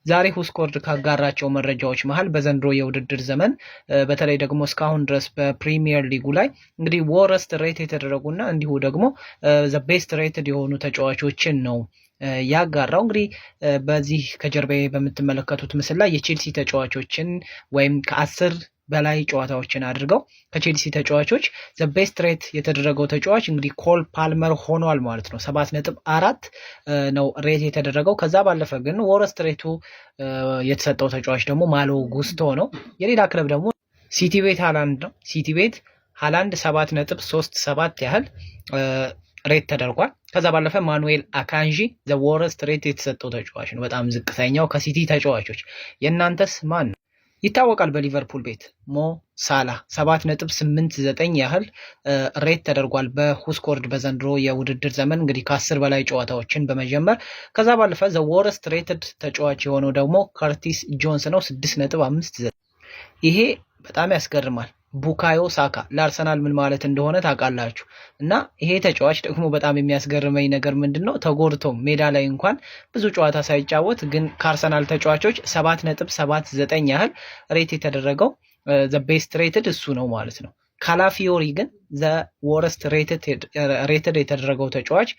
ዛሬ ሁስኮርድ ካጋራቸው መረጃዎች መሃል በዘንድሮ የውድድር ዘመን በተለይ ደግሞ እስካሁን ድረስ በፕሪሚየር ሊጉ ላይ እንግዲህ ወረስት ሬት የተደረጉና እንዲሁ ደግሞ ዘ ቤስት ሬትድ የሆኑ ተጫዋቾችን ነው ያጋራው። እንግዲህ በዚህ ከጀርባዬ በምትመለከቱት ምስል ላይ የቼልሲ ተጫዋቾችን ወይም ከ10 በላይ ጨዋታዎችን አድርገው ከቼልሲ ተጫዋቾች ዘ ቤስት ሬት የተደረገው ተጫዋች እንግዲህ ኮል ፓልመር ሆኗል ማለት ነው። 7.4 ነው ሬት የተደረገው። ከዛ ባለፈ ግን ወረስት ሬቱ የተሰጠው ተጫዋች ደግሞ ማሎ ጉስቶ ነው። የሌላ ክለብ ደግሞ ሲቲ ቤት ሃላንድ ነው። ሲቲ ቤት ሃላንድ 7.37 ያህል ሬት ተደርጓል። ከዛ ባለፈ ማኑኤል አካንጂ ዘ ወረስት ሬት የተሰጠው ተጫዋች ነው፣ በጣም ዝቅተኛው ከሲቲ ተጫዋቾች። የእናንተስ ማን ነው? ይታወቃል በሊቨርፑል ቤት ሞ ሳላ 7.89 ያህል ሬት ተደርጓል በሁስኮርድ በዘንድሮ የውድድር ዘመን እንግዲህ ከ10 በላይ ጨዋታዎችን በመጀመር። ከዛ ባለፈ ዘ ወረስት ሬትድ ተጫዋች የሆነው ደግሞ ከርቲስ ጆንስ ነው 6.59። ይሄ በጣም ያስገርማል። ቡካዮ ሳካ ለአርሰናል ምን ማለት እንደሆነ ታውቃላችሁ። እና ይሄ ተጫዋች ደግሞ በጣም የሚያስገርመኝ ነገር ምንድነው ተጎድቶ ሜዳ ላይ እንኳን ብዙ ጨዋታ ሳይጫወት ግን ከአርሰናል ተጫዋቾች 7.79 ያህል ሬት የተደረገው ዘ ቤስት ሬትድ እሱ ነው ማለት ነው። ካላፊዮሪ ግን ዘ ወረስት ሬትድ የተደረገው ተጫዋች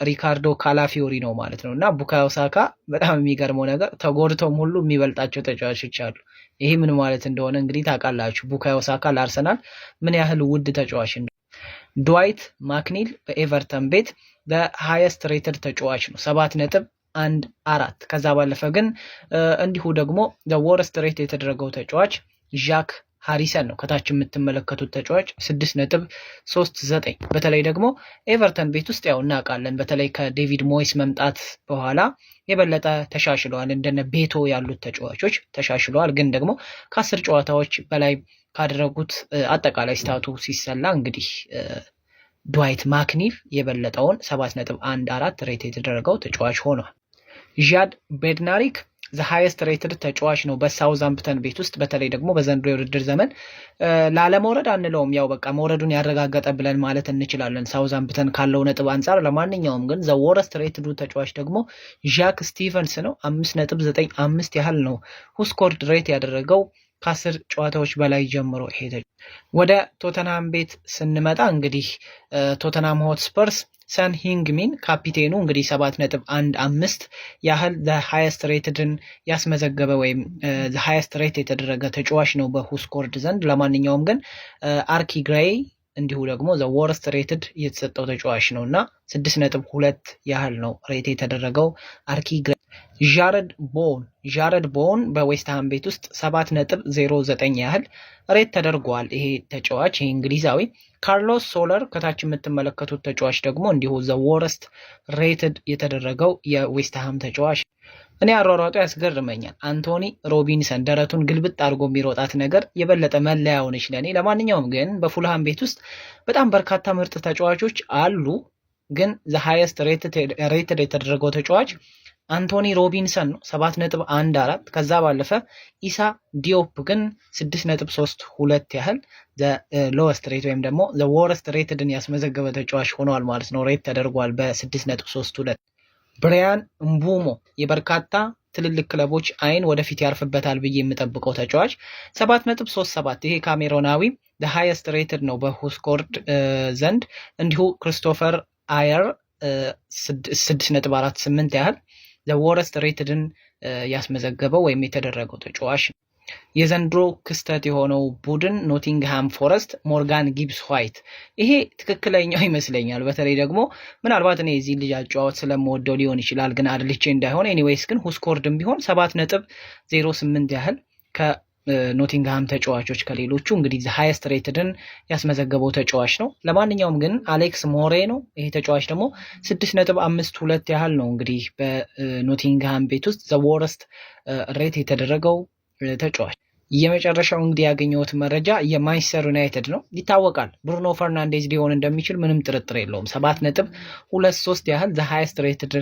ሪካርዶ ካላፊዮሪ ነው ማለት ነው። እና ቡካዮ ሳካ በጣም የሚገርመው ነገር ተጎድቶም ሁሉ የሚበልጣቸው ተጫዋቾች አሉ። ይሄ ምን ማለት እንደሆነ እንግዲህ ታውቃላችሁ። ቡካዮ ሳካ ለአርሰናል ምን ያህል ውድ ተጫዋች ነው። ድዋይት ማክኒል በኤቨርተን ቤት በሃይስት ሬትድ ተጫዋች ነው 7.14። ከዛ ባለፈ ግን እንዲሁ ደግሞ ዘ ወረስት ሬት የተደረገው ተጫዋች ዣክ ሃሪሰን ነው። ከታች የምትመለከቱት ተጫዋች 6.39። በተለይ ደግሞ ኤቨርተን ቤት ውስጥ ያው እናውቃለን፣ በተለይ ከዴቪድ ሞይስ መምጣት በኋላ የበለጠ ተሻሽለዋል። እንደነ ቤቶ ያሉት ተጫዋቾች ተሻሽለዋል። ግን ደግሞ ከ10 ጨዋታዎች በላይ ካደረጉት አጠቃላይ ስታቱ ሲሰላ እንግዲህ ድዋይት ማክኒል የበለጠውን 7.14 ሬት የተደረገው ተጫዋች ሆኗል። ዣድ ቤድናሪክ ዘ ሃይስት ሬትድ ተጫዋች ነው በሳውዛምፕተን ቤት ውስጥ። በተለይ ደግሞ በዘንድሮ የውድድር ዘመን ላለመውረድ አንለውም፣ ያው በቃ መውረዱን ያረጋገጠ ብለን ማለት እንችላለን ሳውዛምፕተን ካለው ነጥብ አንጻር። ለማንኛውም ግን ዘ ወረስት ሬትዱ ተጫዋች ደግሞ ዣክ ስቲቨንስ ነው። 5.95 ያህል ነው ሁስኮርድ ሬት ያደረገው ከ10 ጨዋታዎች በላይ ጀምሮ። ይሄ ወደ ቶተንሃም ቤት ስንመጣ እንግዲህ ቶተንሃም ሆትስፐርስ ሰን ሂንግሚን ካፒቴኑ እንግዲህ 7.15 ያህል ዘ ሃይስት ሬትድን ያስመዘገበ ወይም ዘ ሃይስት ሬት የተደረገ ተጫዋች ነው በሁስኮርድ ዘንድ። ለማንኛውም ግን አርኪ ግራይ እንዲሁ ደግሞ ዘ ወረስት ሬትድ የተሰጠው ተጫዋች ነው እና 6.2 ያህል ነው ሬት የተደረገው አርኪ ግራይ። ዣረድ ቦውን በዌስትሃም ቤት ውስጥ 7.09 ያህል ሬት ተደርጓል ይሄ ተጫዋች፣ ይሄ እንግሊዛዊ። ካርሎስ ሶለር ከታች የምትመለከቱት ተጫዋች ደግሞ እንዲሁ ዘ ወረስት ሬትድ የተደረገው የዌስትሃም ተጫዋች። እኔ አሯሯጡ ያስገርመኛል። አንቶኒ ሮቢንሰን ደረቱን ግልብጥ አድርጎ የሚሮጣት ነገር የበለጠ መለያ ሆነች ለኔ። ለማንኛውም ግን በፉልሃም ቤት ውስጥ በጣም በርካታ ምርጥ ተጫዋቾች አሉ። ግን ዘ ሃይስት ሬትድ የተደረገው ተጫዋች አንቶኒ ሮቢንሰን ነው 7.14። ከዛ ባለፈ ኢሳ ዲዮፕ ግን 6.32 ያህል ሎወስት ሬት ወይም ደግሞ ዘ ወረስት ሬትድን ያስመዘገበ ተጫዋች ሆኗል ማለት ነው። ሬት ተደርጓል በ6.32። ብሪያን ምቡሞ የበርካታ ትልልቅ ክለቦች አይን ወደፊት ያርፍበታል ብዬ የምጠብቀው ተጫዋች 7.37። ይሄ ካሜሮናዊ ዘ ሃይስት ሬትድ ነው በሁስኮርድ ዘንድ። እንዲሁ ክሪስቶፈር አየር 6.48 ያህል ዘ ወረስት ሬትድን ያስመዘገበው ወይም የተደረገው ተጫዋች ነው። የዘንድሮ ክስተት የሆነው ቡድን ኖቲንግሃም ፎረስት ሞርጋን ጊብስ ዋይት፣ ይሄ ትክክለኛው ይመስለኛል። በተለይ ደግሞ ምናልባት እኔ የዚህ ልጅ አጨዋወት ስለምወደው ሊሆን ይችላል፣ ግን አድልቼ እንዳይሆን። ኤኒዌይስ ግን ሁስኮርድም ቢሆን 7.08 ያህል ኖቲንግሃም ተጫዋቾች ከሌሎቹ እንግዲህ ሃይስት ሬትድን ያስመዘገበው ተጫዋች ነው። ለማንኛውም ግን አሌክስ ሞሬኖ ይሄ ተጫዋች ደግሞ 6.52 ያህል ነው እንግዲህ በኖቲንግሃም ቤት ውስጥ ዘ ወረስት ሬት የተደረገው ተጫዋች። የመጨረሻው እንግዲህ ያገኘሁት መረጃ የማንቸስተር ዩናይትድ ነው። ይታወቃል ብሩኖ ፈርናንዴዝ ሊሆን እንደሚችል ምንም ጥርጥር የለውም። 7.23 ያህል ዘ ሃይስት ሬትድ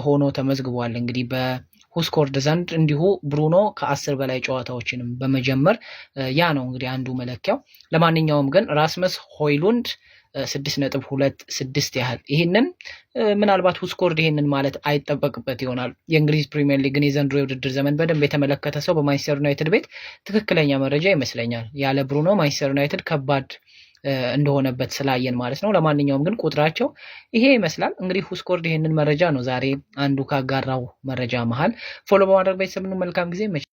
ሆኖ ተመዝግቧል እንግዲህ በሁስኮርድ ዘንድ። እንዲሁ ብሩኖ ከ10 በላይ ጨዋታዎችንም በመጀመር ያ ነው እንግዲህ አንዱ መለኪያው። ለማንኛውም ግን ራስመስ ሆይሉንድ 6.26 ያህል። ይህንን ምናልባት ሁስኮርድ ይህንን ማለት አይጠበቅበት ይሆናል። የእንግሊዝ ፕሪሚየር ሊግን የዘንድሮ የውድድር ዘመን በደንብ የተመለከተ ሰው በማንቸስተር ዩናይትድ ቤት ትክክለኛ መረጃ ይመስለኛል። ያለ ብሩኖ ማንቸስተር ዩናይትድ ከባድ እንደሆነበት ስላየን ማለት ነው። ለማንኛውም ግን ቁጥራቸው ይሄ ይመስላል። እንግዲህ ሁስኮርድ ይህንን መረጃ ነው ዛሬ አንዱ ካጋራው መረጃ መሃል ፎሎ በማድረግ ቤተሰብ መልካም ጊዜ